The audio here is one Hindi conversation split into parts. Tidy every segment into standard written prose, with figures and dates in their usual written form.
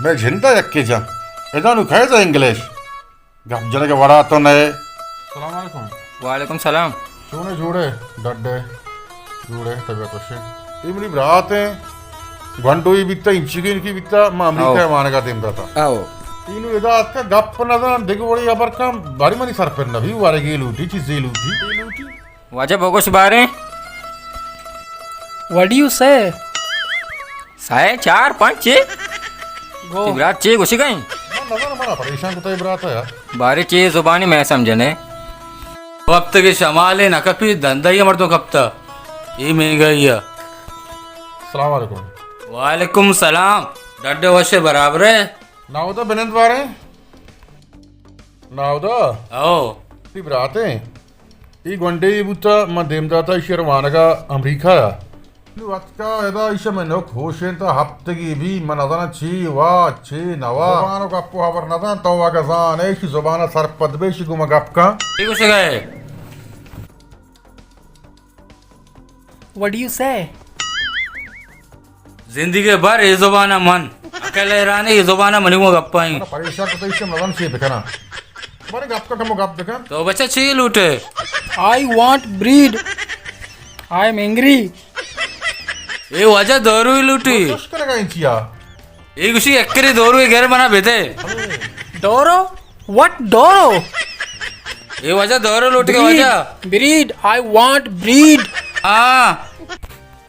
मैं झिंदा यक्के जा इधर नु खाए जा इंग्लिश गप जने के वड़ा तो नए सलाम अलैकुम वालेकुम सलाम सोने जोड़े डड्डे जोड़े तबीयत वशे इमरी रात है घंटो ही बिकता इंचिकिन की बिकता मैं अमेरिका माने का टीम था आओ तीनों इधर का गप नजर देखो बड़ी अबर काम बारी मनी सर पर नभी वारे की लूटी चीजें लूटी वाजा बोगोस बारे What do you say? साए 4 5 6 Go. तिबरात चे घुसी गई नजर हमारा परेशान को तो इबरात है यार बारे चे जुबानी मैं समझने वक्त के शमाले नकपी धंधा ही मर्दों कपता ये महंगाई है। सलाम अलैकुम वालेकुम सलाम डड्डे वशे बराबर है नाउदा बेनंद बारे नाउदा आओ इबरात है ये घंटे ही बुता मैं देमदाता इशर वानगा अमेरिका का एदा इशा में नो खोशें तो हफ्ते की भी मनज़ना छी वा छी नवा ज़बानों का पुहा पर नज़र तो वा का ज़ान ऐसी ज़बाना सर पदबेशी को मगप का ठीक उसे गए What do you say? जिंदगी भर ये जुबाना मन अकेले रहने ये जुबाना मनी को गप्पाई परेशान को तो इशा नज़र से देखना बारे गप का कम गप देखा तो बच्चा छी लूटे I want breed. I am angry. ये वजह दोरू ही लूटी कुछ करेगा इंचिया ये कुछ एक्करी दोरू के घर बना बेटे Doro? What Doro? ये वजह दोरू लूट के वजह Breed. I want breed. हाँ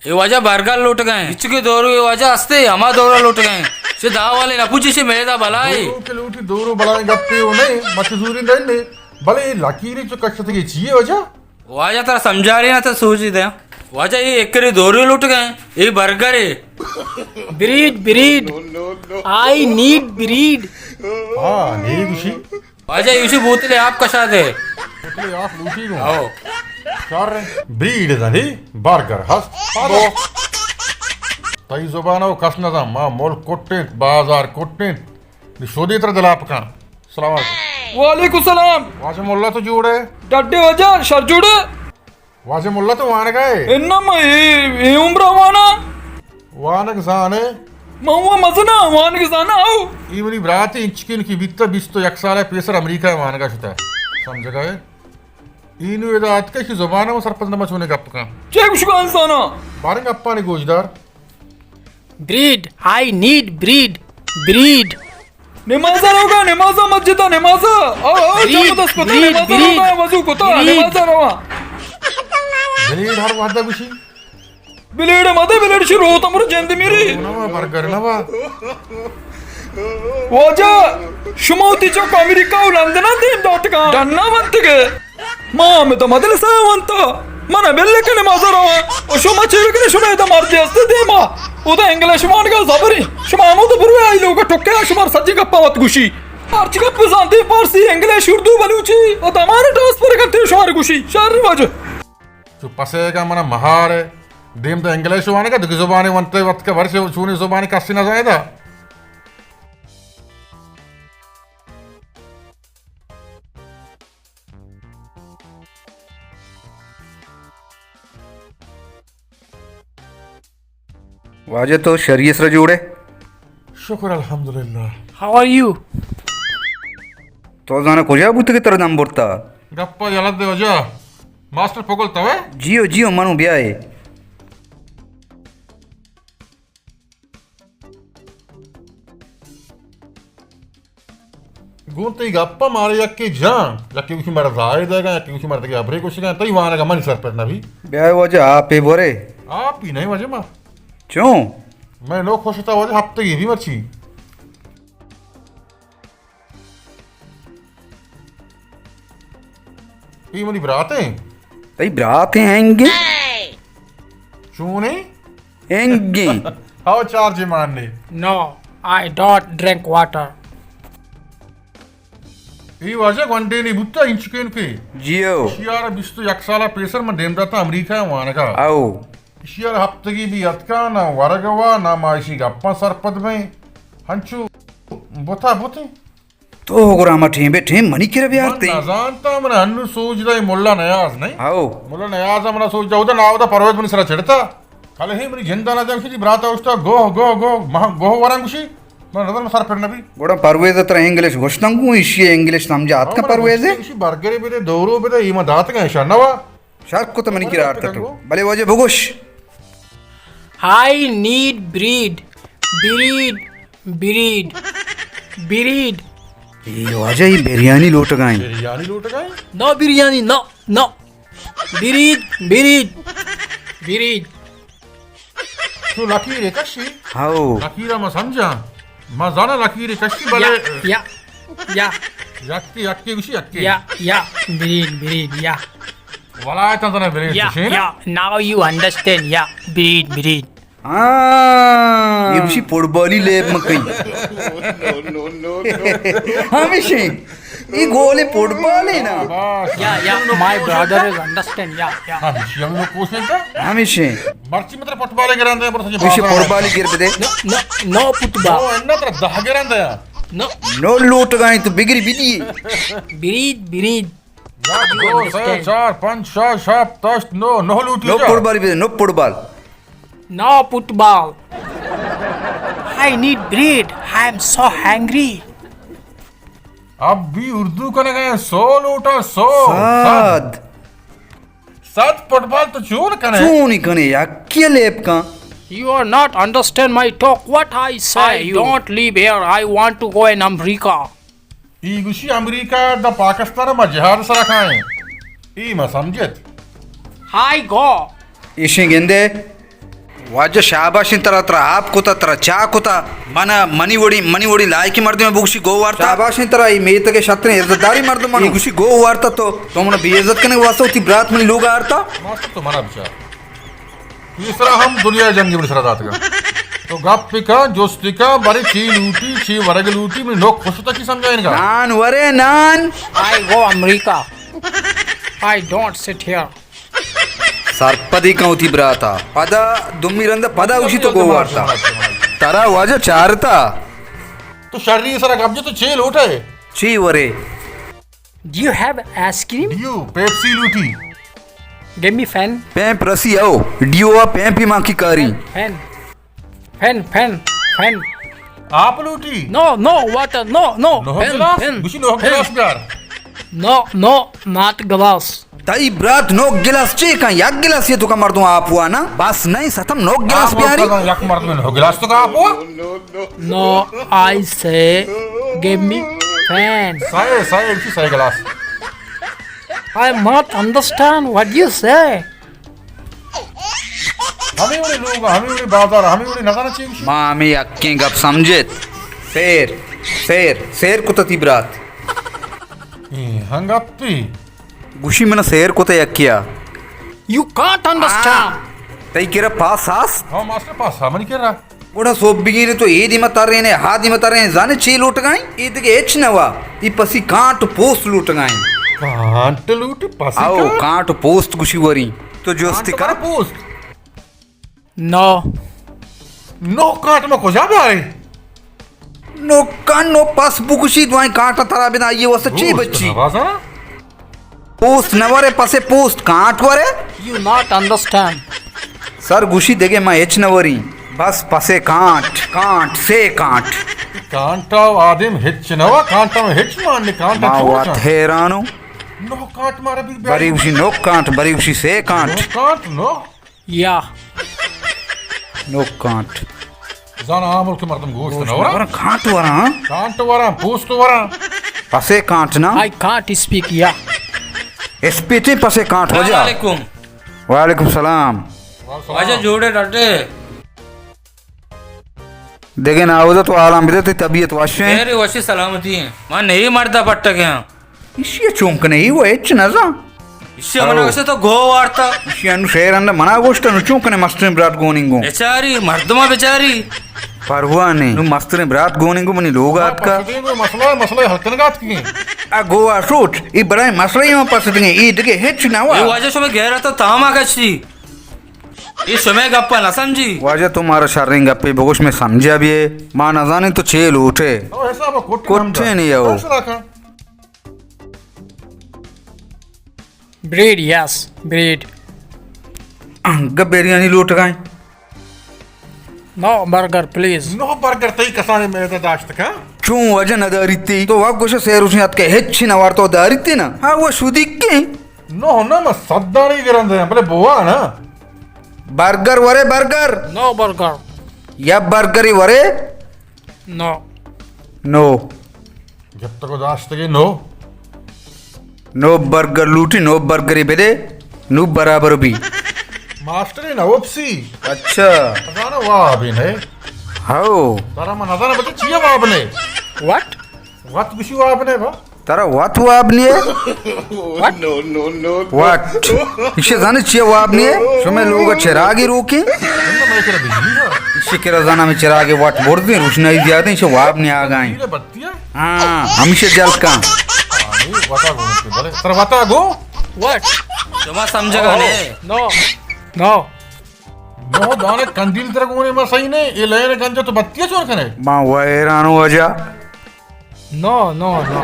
ये वजह बरगर लूट गए इचके दोरू ये वजह हंसते हमारा दोरू लूट गए से दाव वाले ना पूछी से मेरे दा भलाई दोरो के लूटी दोरो बड़ाई गप्पे हो नहीं मचजूरी नहीं भले ये लकीरी जो कष्ट की चाहिए वजह वजह तेरा समझा रही ना तो सूझ दे वजह ये एक्करी दोरू लूट गए ये बरगर है Breed. Breed. I need breed. हाँ नहीं खुशी वजह इसी बूतले आप कशा दे इसलिए आप लूटी को आओ चार ब्रीड नहीं बर्गर हस्त पादो तई जुबान हो कस नज़म माँ मोल कोट्टे बाजार कोट्टे निशोदी तरह दलाप का सलाम अलैकुम वालेकुम सलाम. वाजे मुल्ला तो जोड़े डड्डे वजह शरजुड़े. वाजे मुल्ला तो वाने गए इन्नमा ये उम्र वाना. वाने के साने महुआ मजना वान के साना आओ. इवरी बरात इंचकिन की बित्ता बिस्तो एक साल है पेसर अमेरिका वाने का शुता है समझ गए इनु इधर आत के जुबान में सरपंच नमच होने गप का चेक शुकान साना. बारे गप्पा ने गोजदार Breed. I need breed. Breed. नमाज़ा रोगा नमाज़ा मस्जिदा नमाज़ा आओ Breed, जमदस को breed, नमाज़ा breed. रोगा वजू को Breed. नमाज़ा रोगा ब्रीड हर वादा खुशी बिलेड मदे बिलेड शुरू तमर जंद मेरी नवा बर्गर नवा वजा शुमौती चौक अमेरिका लंदन दे दात का डन्ना वंत के मां में तो मदरसा वंत मन बेल्ले के नमाज़ा रोगा और शुमा चेवे के शुमा इधर मार दिया दे मां उदा इंग्लिश मान का जबरी शुमा तो बुरवे आई लोग टोके शुमार सज्जी गप्पा मत खुशी पार्ची गप्पा जानते फारसी इंग्लिश उर्दू बलूची और तमारे ट्रांसफर करते शुमार खुशी शहर वजह जो पसेगा मना महार है देम तो इंग्लिश वाने का दुख जुबानी वंते वक्त के वर्ष छूनी जुबानी कस्सी ना जाएगा वाजे तो शरीयस रजूड़े शुक्र अल्हम्दुलिल्लाह How are you? तो जाना खोजा बुत की तरह नाम बोलता गप्पा जलत दे वजह मास्टर पकल तवे जियो जियो मनु ब्याह गूंते ही गप्पा मारे यक्के जान यक्के कुछ मर जाए देगा यक्के कुछ मर देगा अबरे कुछ का तई वाने का मन सर पर ना भी ब्याह वजह आप ही बोरे आप ही नहीं वजह मां क्यों मैं नो खुश था वजह हफ्ते की भी मच्छी ये मनी बराते तई बरात हैंगे चूने हैंगे हाउ चार्ज मारने No, I don't drink water. ये वजह घंटे नहीं बुत्ता इंचकेन के जियो शियार बिस्तु एक साल पेसर में देम दाता अमेरिका वाने का आओ शियार हफ्ते की भी अतका ना वरगवा ना माइशी गप्पा सरपद में हंचू बोता बोते तो गोरा मठे बैठे मनी के ब्याह ते ना जानता मन हन्नु सोच रहे मुल्ला नयाज नहीं आओ मुल्ला नयाज हमना सोच जाऊ ना नावदा पर्वत मनी सरा चढ़ता कल ही मनी जिंदा ना जंग सी ब्राता उस्ता गो गो गो महा गो वरंगुशी मैं नजर में सर फिरना भी गोड़ा परवेज तरह इंग्लिश घोषणा इशी इंग्लिश समझा हाथ का परवेज है इसी बर्गर पे दौरो पे ई दात का शानवा शार्क को तो मनी किरा आर्ट तो भले वजह भगोश I need breed. Breed. ये वजह ही बिरयानी लोट गए बिरयानी लूट गए No biryani, no. Breed. तो लकीर है कशी हाओ लकीरा मैं समझा मैं जाना लकीर है कशी भले Yeah. यक्की उसी यक्की Breed, yeah. वाला इतना तो नहीं biryani Yeah. Now you understand, yeah. Breed. हाँ ये उसी फुटबॉली लेब में कहीं हमेशा ये गोले फुटबॉल है ना Yeah. My brother is understand, yeah. हाँ हम लोग पूछने का हमेशा मर्ची मतलब पटवाले गिरांदे हैं पर सच्ची उसी फुटबॉली गिर पे दे No football. ओ इन्ना तरह दह गिरांदे हैं No. नो लोट गए तो बिगड़ी बिदी Breed. दो छह चार पाँच छह सात दस नौ लूटी नो जा फुटबॉल पे know football No football. I need bread. I am so hungry. अब भी उर्दू करने गए 100 लूटा 100 साद सात फुटबॉल तो चूर करने चून कने यक्की लेब का You are not understand my talk. What I say? I don't live here. I want to go in America. ई गुशी अमेरिका द पाकिस्तान में जहाज सरा खाएं ई मैं समझत I go. इशी गेंदे वाज शाबाशी तरह तरह आप को तरह चा को ता मनी वोड़ी लायकी मर्द में बुगशी गो वार्ता शाबाशी तरह ई मेत के छत्र इज्जतदारी मर्द मन ई गुशी गो वार्ता तो तुमने बेइज्जत करने वास्ते उती ब्रात में लोग आरता मस्त तो मना बिचार तीसरा हम दुनिया जंगी में सरादात का तो गप्पिका जोस्तिका बड़ी ची लूटी ची वरग लूटी में लोग खुश तक ही समझा इनका नान वरे नान I go America. I don't sit here. सर्पदी का उती ब्राता पदा दुम्मीरंद पदा उशी तो गो वार्ता तारा वाज चारता तो शरीर सरा कब्जे तो छह लूटे ची वरे Do you have ice cream? You Pepsi लूटी Give me fan. पैंप रसी आओ डियोवा पैंप ही मां की कारी Fan. आप लूटी No, water. No. नोह गिलास गुशी नोह गिलास प्यार No, not glass. ताई ब्रात नो गिलास चे का याक गिलास ये तो का मर दूं आप हुआ ना बस नहीं सतम नो गिलास प्यारी यक मर्द में नोह गिलास तो का आप हुआ No, I say, give me fan. साये इसी साये गिलास I not understand what you say. हमें उन्हें लोग हमें उन्हें बाजार हमें उन्हें नगाना चाहिए मां में अक्के गप समझेत शेर को तती ब्रात हंगप्पी गुशी में शेर को ते यक्किया You can't understand. तई केरा पास आस हाँ मास्टर पास हमने क्या रहा बड़ा सोब बिगिने तो ए दिमा तार रहे ने हा दिमा तार रहे जाने चे लूट गई ए दिके एच नवा ई पसी कांट पोस्ट लूट गई कांट लूटी पासी आओ का कांट पोस्ट गुशी वरी तो जोस्ती का पोस्ट No. नो कांट में को जा भाई नो कान नो पास बुकुशी दुआई कांट तारा बिना ये वस ची बच्ची पोस्ट नवरे पासे पोस्ट कांट वरे You not understand. सर गुशी देगे मां एच नवरी बस पासे कांट से कांट कांटा आदिम हिच नवा कांटा में हिच मारने कांटा मां वा छोड़ थेरानो नो कांट मारे भी बरी उसी नो कांट बरी उसी से कांट नो Yeah. नो कांट जाना आमल के मर्दम गोश्त न वरा वरा कांट वरा हाँ? कांट वरा पोस्ट वरा पासे कांट ना I can't speak. Yeah. SPT पासे कांट हो जा वालेकुम वालेकुम सलाम वाजा जोड़े डाटे देखे ना आवदा तो आराम बिदे ते तबीयत वाशे मेरे वशी सलामती है मैं नहीं मरता पट्टा के यहाँ इसी चौंक नहीं वो एच ना जा इससे मन वैसे तो गो वार्ता इसी अनु शेर अंदर मना गोष्ट नु चौंक ने मस्टर ब्रात गोनिंगो बेचारी मर्दमा बेचारी परवा ने नु मस्टर ब्रात गोनिंगो मनी लोग आत का मसला हल्कनगात की आ गोवा शूट ई बड़ा मसला ही पास देंगे ई देखे हेच ना ये वा वाजा समय गहरा तो तामा कच्ची ये समय गप्पा ना समझी वाजे तुम्हारा शर्रिंग गप्पे बगोश में समझा भी है मां न जाने तो छेल उठे ऐसा कोठे नहीं है वो Bread. Yes. Bread. गब्बेरियानी लूट गए No burger, please. No burger tay kasane meyda daştık ha? Çun vaja nadaritti. To vak goşa seyruşun atke hecçi navarto daritti na. Ha o şudikki. No nama saddani girande bale boğa na. Burger vare burger. No burger. Ya burgeri vare? No. No. Jab tak o daştık no. No burger looटी no burgeri bede. No बराबर भी. Master na opsi. अच्छा. Nadana wa abi ne? हाओ. Tara ma nadana bata chiya wa abne. What? What kuşu wa abne ba? तारा वात हुआ आपने? What? वाट. इसे जाने चिया हुआ आपने? शुमे लोग चिरागी रोके? Inna mai kara bijli na. इसे किरा जाना में चिरागे वाट बोर्ड दे रोशनाई दिया दे इसे वाप ने आ गए. Ile battiya? हाँ हमेशा जल का. Ani wata go ne bale. Tara wata go? What? तुम्हा समझेगा ने No. No. No daane kandil tara go ne ma sahi ne. Ye lene ganja to battiya chor khane. माँ वैरानो वजा. No, no, no.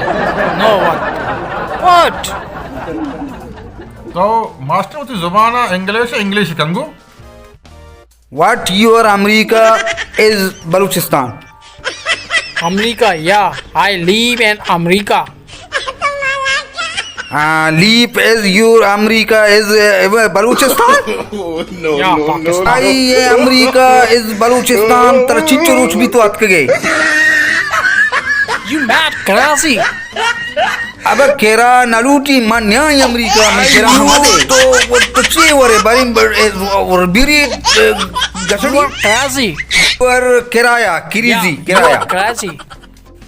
No what? What? तो मास्टर उती जुबाना English कंगू. What your America is Baluchistan. America, yeah. I live in America. Leap is your America is Baluchistan. Yeah, Pakistan. आई ये अमेरिका इज बलूचिस्तान तर चिचुरुच भी तो अटक गए. You mad crazy? अब केरा नलूटी मान्या अमेरिका में केरा हमारे तो वो तो चे वरे बारी और बिरी You गसड़ी are crazy. पर किराया किरीजी Yeah, you किराया are crazy.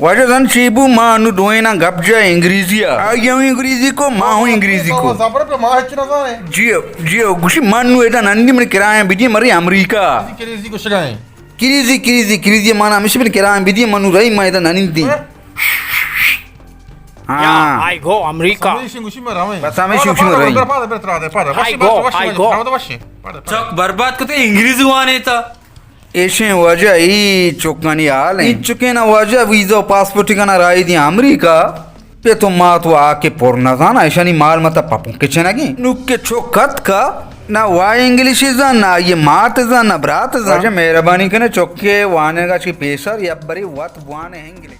वजन शेबू मानु दोएना गपजा इंग्लिशिया आगे इंग्लिशी को माँ हूँ इंग्लिशी को ज़बर पे माँ है ना जाने. जियो जियो गुशी मानु एटा नंदी में किराया बिजी मरी अमेरिका किसी को शिकायत. किरीजी माना मिशी में किराया बिजी मनु रही मैं एटा नंदी. Yeah, हाँ I go America. Singushi में रामे. बस हमें शिंगुशी में रही. I go. चक बर्बाद करते इंग्लिश हुआ नहीं था ऐसे वजह ही चौकानी हाल है चुके ना वजह वीजा पासपोर्ट का ना राय दिया अमेरिका पे तो माँ तो आके पोरना था ना ऐसा नहीं माल मत पापू के चना की नुक के चौकत का ना वाई इंग्लिश जा ना ये मात जा ना ब्रात जा मेहरबानी करने चौके वाने का ची पेशर या बड़ी वात वाने इंग्लिश